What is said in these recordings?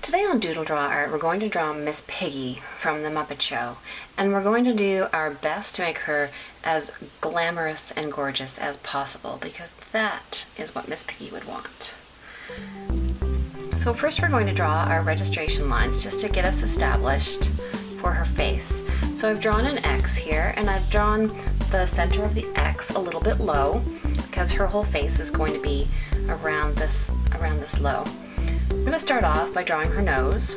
Today on DoodleDrawArt, we're going to draw Miss Piggy from the Muppet Show, and we're going to do our best to make her as glamorous and gorgeous as possible, because that is what Miss Piggy would want. So first we're going to draw our registration lines just to get us established for her face. So I've drawn an X here, and I've drawn the center of the X a little bit low because her whole face is going to be around this low. I'm going to start off by drawing her nose.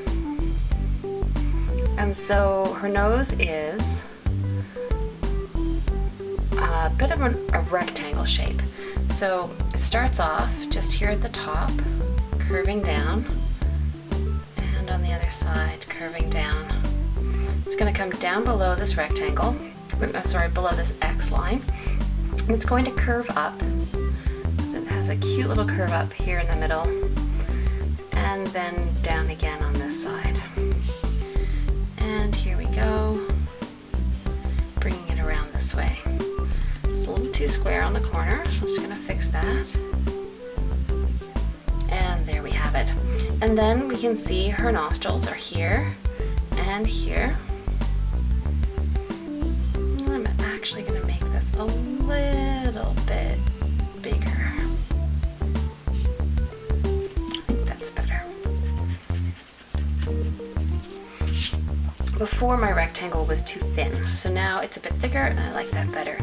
And so her nose is a bit of a rectangle shape. So it starts off just here at the top, curving down, and on the other side, curving down. It's going to come down below this rectangle, below this X line. And it's going to curve up. So it has a cute little curve up here in the middle, and then down again on this side. And here we go, bringing it around this way. It's a little too square on the corner, so I'm just going to fix that. And there we have it. And then we can see her nostrils are here and here. I'm actually going to make this a little bit bigger. Before, my rectangle was too thin, so now it's a bit thicker and I like that better.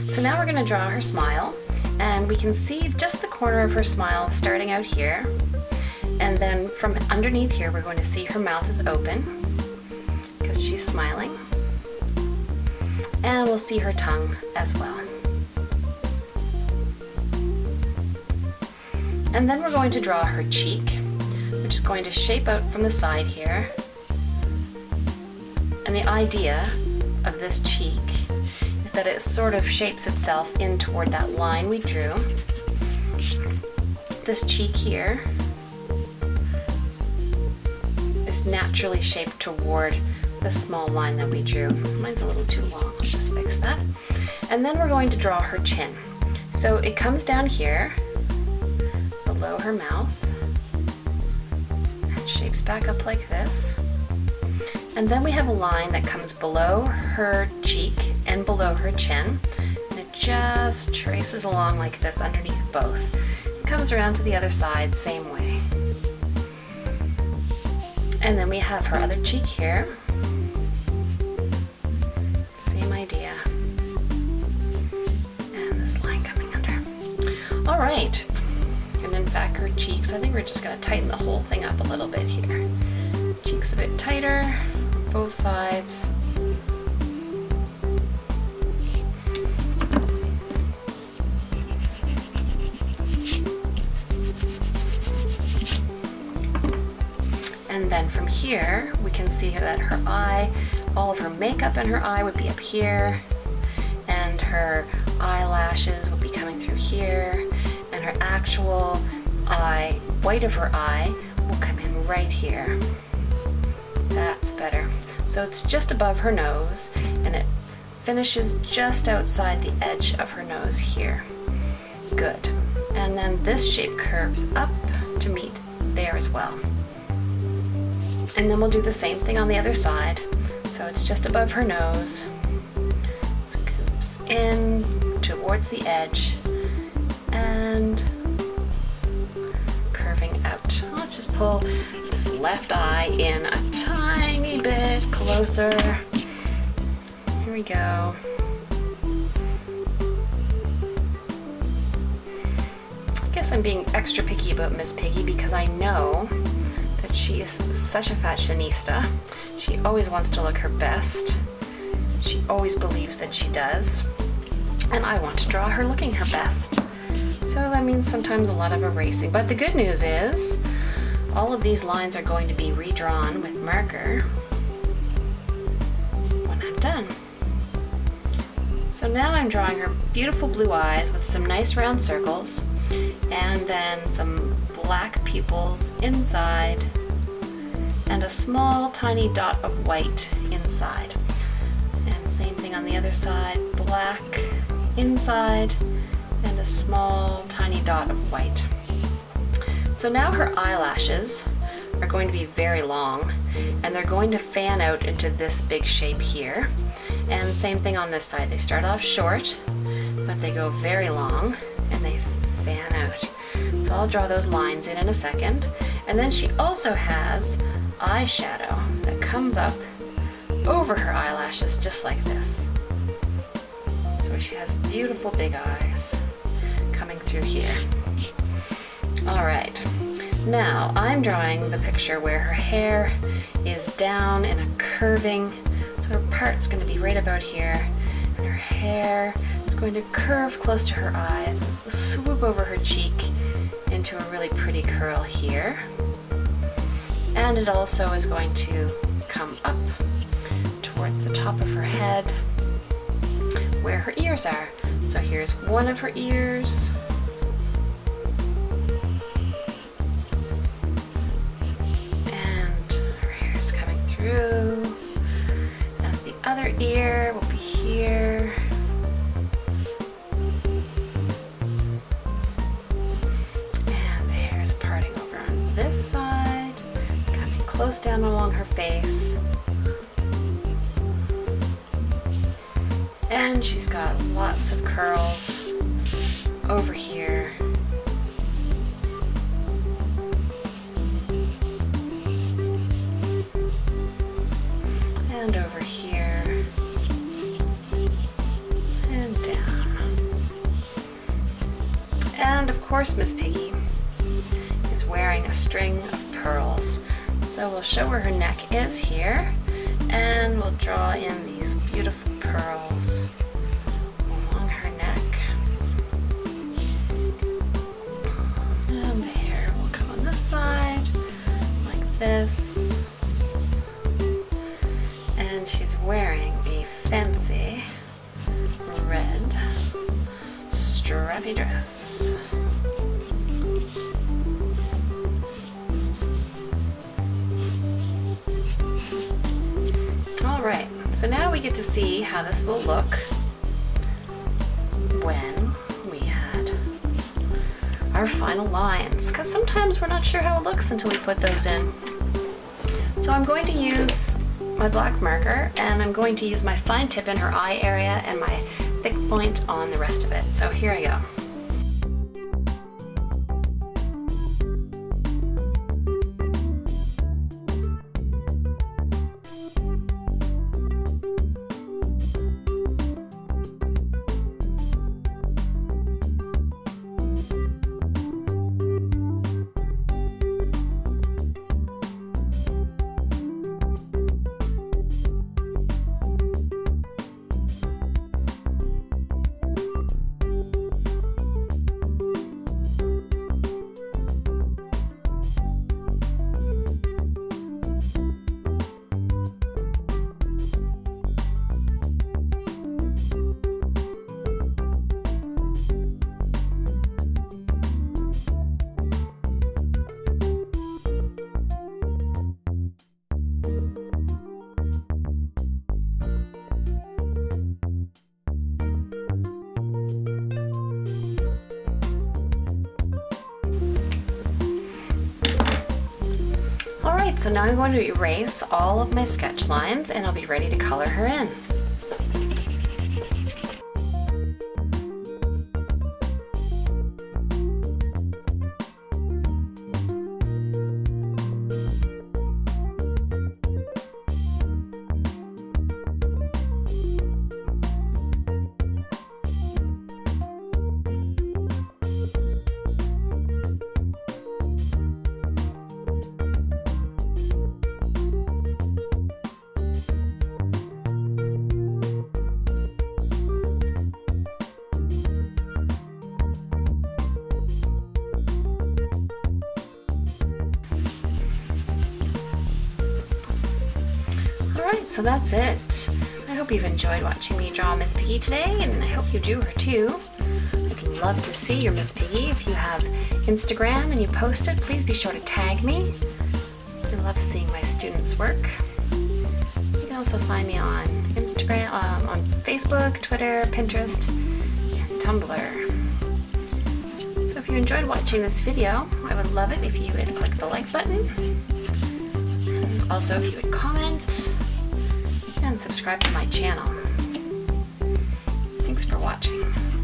So now we're going to draw her smile, and we can see just the corner of her smile starting out here, and then from underneath here we're going to see her mouth is open because she's smiling, and we'll see her tongue as well. And then we're going to draw her cheek, which is going to shape out from the side here. And the idea of this cheek is that it sort of shapes itself in toward that line we drew. This cheek here is naturally shaped toward the small line that we drew. Mine's a little too long, let's just fix that. And then we're going to draw her chin. So it comes down here, below her mouth, and shapes back up like this. And then we have a line that comes below her cheek and below her chin, and it just traces along like this underneath both. It comes around to the other side, same way. And then we have her other cheek here. Same idea. And this line coming under. All right. And in fact, her cheeks, I think we're just going to tighten the whole thing up a little bit here. Cheeks a bit tighter. Both sides. And then from here we can see that her eye, all of her makeup in her eye would be up here, and her eyelashes would be coming through here, and her actual eye, white of her eye, will come in right here. That's better. So it's just above her nose, and it finishes just outside the edge of her nose here. Good. And then this shape curves up to meet there as well. And then we'll do the same thing on the other side. So it's just above her nose, scoops in towards the edge, and curving out. Let's just pull this left eye in a tiny bit closer. Here we go. I guess I'm being extra picky about Miss Piggy because I know that she is such a fashionista. She always wants to look her best. She always believes that she does. And I want to draw her looking her best. So that means sometimes a lot of erasing. But the good news is all of these lines are going to be redrawn with marker when I'm done. So now I'm drawing her beautiful blue eyes with some nice round circles, and then some black pupils inside, and a small tiny dot of white inside. And same thing on the other side, black inside, and a small tiny dot of white. So now her eyelashes are going to be very long, and they're going to fan out into this big shape here. And same thing on this side. They start off short, but they go very long and they fan out. So I'll draw those lines in a second. And then she also has eyeshadow that comes up over her eyelashes just like this. So she has beautiful big eyes coming through here. All right, now I'm drawing the picture where her hair is down in a curving, so her part's going to be right about here, and her hair is going to curve close to her eyes and swoop over her cheek into a really pretty curl here. And it also is going to come up towards the top of her head where her ears are. So here's one of her ears. And her hair is coming through. And the other ear will be here. And the hair is parting over on this side, coming close down along her face. And she's got lots of curls over here. And over here. And down. And of course Miss Piggy is wearing a string of pearls. So we'll show where her neck is here, and we'll draw in these beautiful pearls along her neck. And the hair will come on this side, like this. And she's wearing a fancy red strappy dress. Alright, so now we get to see how this will look when we add our final lines, because sometimes we're not sure how it looks until we put those in. So I'm going to use my black marker, and I'm going to use my fine tip in her eye area and my thick point on the rest of it. So here I go. So now I'm going to erase all of my sketch lines, and I'll be ready to color her in. Alright, so that's it. I hope you've enjoyed watching me draw Miss Piggy today, and I hope you do her too. I'd love to see your Miss Piggy. If you have Instagram and you post it, please be sure to tag me. I love seeing my students' work. You can also find me on Instagram, on Facebook, Twitter, Pinterest, and Tumblr. So if you enjoyed watching this video, I would love it if you would click the like button Also, if you would comment and subscribe to my channel. Thanks for watching.